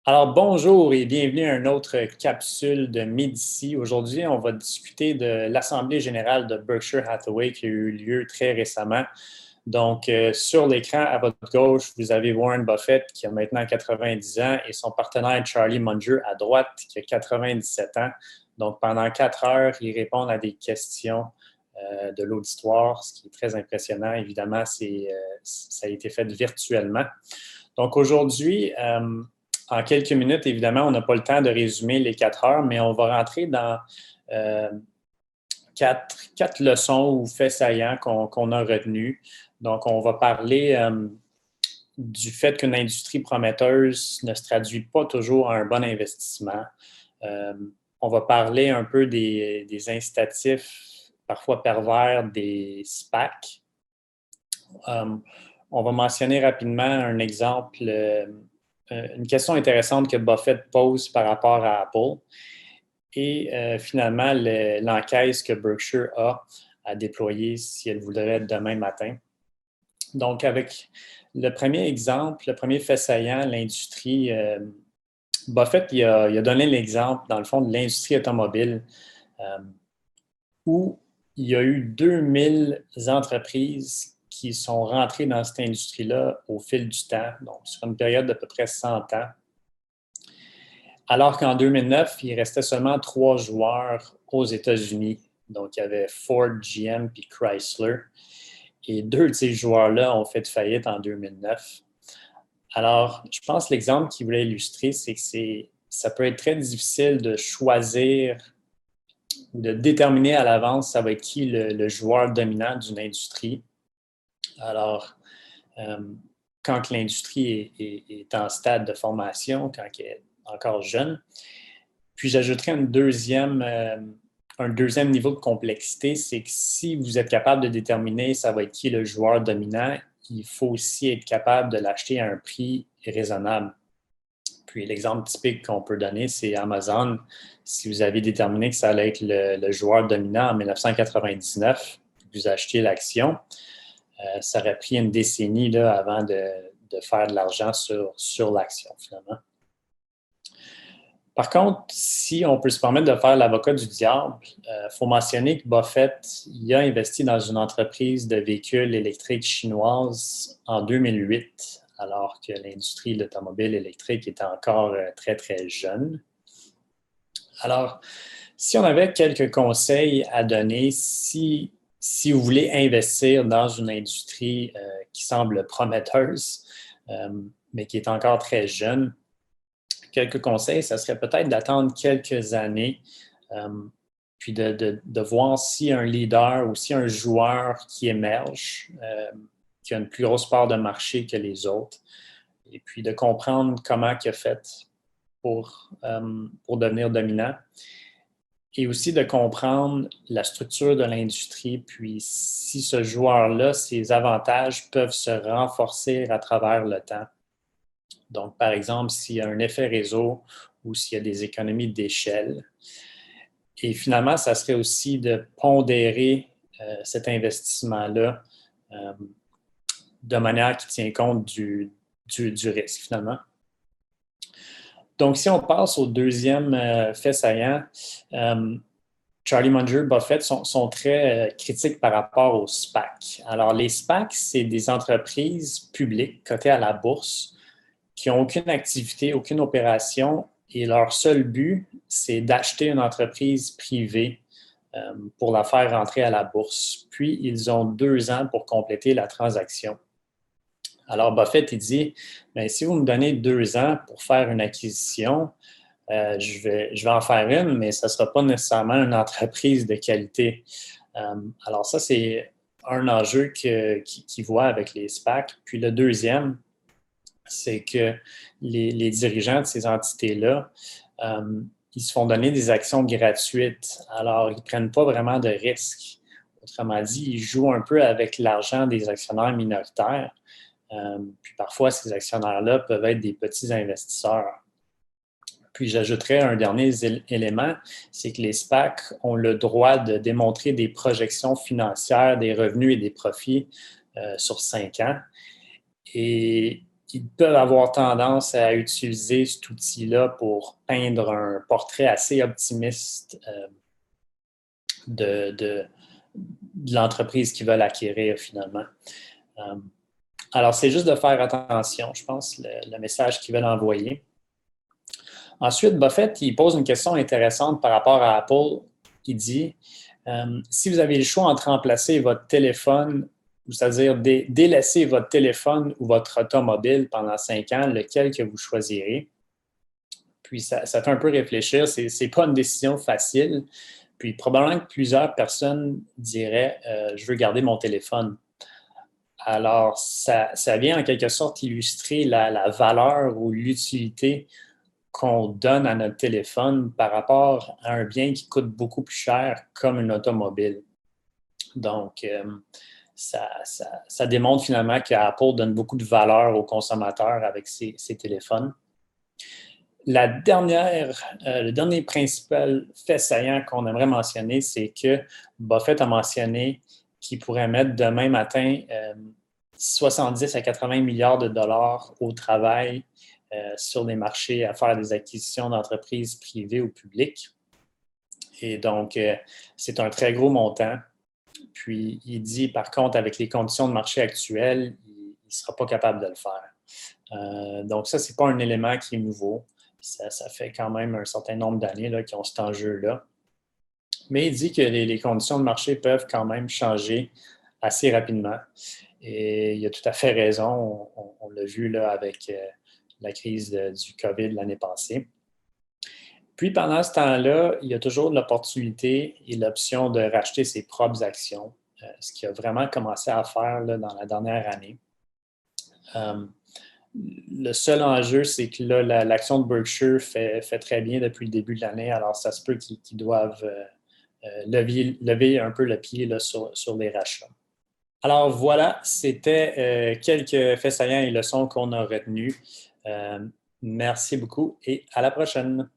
Alors, bonjour et bienvenue à une autre capsule de Médici. Aujourd'hui, on va discuter de l'Assemblée générale de Berkshire Hathaway qui a eu lieu très récemment. Donc, sur l'écran à votre gauche, vous avez Warren Buffett qui a maintenant 90 ans et son partenaire Charlie Munger à droite qui a 97 ans. Donc, pendant 4 heures, ils répondent à des questions de l'auditoire, ce qui est très impressionnant. Évidemment, ça a été fait virtuellement. Donc, aujourd'hui, en quelques minutes, évidemment, on n'a pas le temps de résumer les 4 heures, mais on va rentrer dans euh, quatre leçons ou faits saillants qu'on a retenus. Donc, on va parler du fait qu'une industrie prometteuse ne se traduit pas toujours en un bon investissement. Euh, on va parler un peu des incitatifs parfois pervers des SPAC. On va mentionner rapidement un exemple, une question intéressante que Buffett pose par rapport à Apple et finalement l'encaisse que Berkshire a à déployer si elle voudrait demain matin. Donc, avec le premier exemple, le premier fait saillant, l'industrie, Buffett il a donné l'exemple, dans le fond, de l'industrie automobile euh, où il y a eu 2000 entreprises qui sont rentrées dans cette industrie-là au fil du temps, donc sur une période d'à peu près 100 ans. Alors qu'en 2009, il restait seulement 3 joueurs aux États-Unis. Donc, il y avait Ford, GM puis Chrysler. Et 2 de ces joueurs-là ont fait faillite en 2009. Alors, je pense que l'exemple qu'il voulait illustrer, c'est que ça peut être très difficile de choisir de déterminer à l'avance ça va être qui le joueur dominant d'une industrie. Alors, euh, quand l'industrie est en stade de formation, quand elle est encore jeune. Puis j'ajouterais un deuxième niveau de complexité, c'est que si vous êtes capable de déterminer ça va être qui le joueur dominant, il faut aussi être capable de l'acheter à un prix raisonnable. Puis l'exemple typique qu'on peut donner, c'est Amazon. Si vous avez déterminé que ça allait être le joueur dominant en 1999, vous achetez l'action, ça aurait pris une décennie là, avant de faire de l'argent sur l'action, finalement. Par contre, si on peut se permettre de faire l'avocat du diable, il faut mentionner que Buffett il a investi dans une entreprise de véhicules électriques chinoise en 2008, alors que l'industrie de l'automobile électrique était encore très, très jeune. Alors, si on avait quelques conseils à donner, si vous voulez investir dans une industrie qui semble prometteuse, mais qui est encore très jeune, quelques conseils, ça serait peut-être d'attendre quelques années, puis de voir si un leader ou si un joueur qui émerge, qui a une plus grosse part de marché que les autres, et puis de comprendre comment il a fait pour devenir dominant, et aussi de comprendre la structure de l'industrie, puis si ce joueur-là, ses avantages peuvent se renforcer à travers le temps. Donc, par exemple, s'il y a un effet réseau ou s'il y a des économies d'échelle. Et finalement, ça serait aussi de pondérer cet investissement-là de manière qui tient compte du risque, finalement. Donc, si on passe au deuxième fait saillant, Charlie Munger, Buffett sont très critiques par rapport aux SPAC. Alors, les SPAC, c'est des entreprises publiques cotées à la bourse qui n'ont aucune activité, aucune opération, et leur seul but, c'est d'acheter une entreprise privée pour la faire rentrer à la bourse. Puis, ils ont 2 ans pour compléter la transaction. Alors, Buffett, il dit, bien, si vous me donnez 2 ans pour faire une acquisition, je vais en faire une, mais ça ne sera pas nécessairement une entreprise de qualité. Alors, ça, c'est un enjeu qu'il voit avec les SPAC. Puis le deuxième, c'est que les dirigeants de ces entités-là, ils se font donner des actions gratuites. Alors, ils ne prennent pas vraiment de risques. Autrement dit, ils jouent un peu avec l'argent des actionnaires minoritaires. Puis parfois, ces actionnaires-là peuvent être des petits investisseurs. Puis j'ajouterais un dernier élément, c'est que les SPAC ont le droit de démontrer des projections financières, des revenus et des profits sur 5 ans. Et ils peuvent avoir tendance à utiliser cet outil-là pour peindre un portrait assez optimiste de l'entreprise qu'ils veulent acquérir finalement. Alors, c'est juste de faire attention, je pense, le message qu'ils veulent envoyer. Ensuite, Buffett, il pose une question intéressante par rapport à Apple. Il dit, si vous avez le choix entre remplacer votre téléphone, c'est-à-dire délaisser votre téléphone ou votre automobile pendant 5 ans, lequel que vous choisirez? Puis ça fait un peu réfléchir. Ce n'est pas une décision facile. Puis probablement que plusieurs personnes diraient, je veux garder mon téléphone. Alors, ça vient en quelque sorte illustrer la valeur ou l'utilité qu'on donne à notre téléphone par rapport à un bien qui coûte beaucoup plus cher comme une automobile. Donc, ça démontre finalement qu'Apple donne beaucoup de valeur aux consommateurs avec ses téléphones. Le dernier principal fait saillant qu'on aimerait mentionner, c'est que Buffett a mentionné qu'il pourrait mettre demain matin 70 à 80 milliards de dollars au travail sur les marchés à faire des acquisitions d'entreprises privées ou publiques. Et donc, c'est un très gros montant. Puis, il dit, par contre, avec les conditions de marché actuelles, il ne sera pas capable de le faire. Donc, ça, ce n'est pas un élément qui est nouveau. Ça fait quand même un certain nombre d'années qu'ils ont cet enjeu-là. Mais il dit que les conditions de marché peuvent quand même changer assez rapidement. Et il a tout à fait raison. On l'a vu là, avec la crise du COVID l'année passée. Puis, pendant ce temps-là, il y a toujours l'opportunité et l'option de racheter ses propres actions, ce qu'il a vraiment commencé à faire là, dans la dernière année. Le seul enjeu, c'est que là, l'action de Berkshire fait très bien depuis le début de l'année, alors ça se peut qu'ils doivent lever un peu le pied là, sur les rachats. Alors voilà, c'était quelques faits saillants et leçons qu'on a retenus. Merci beaucoup et à la prochaine.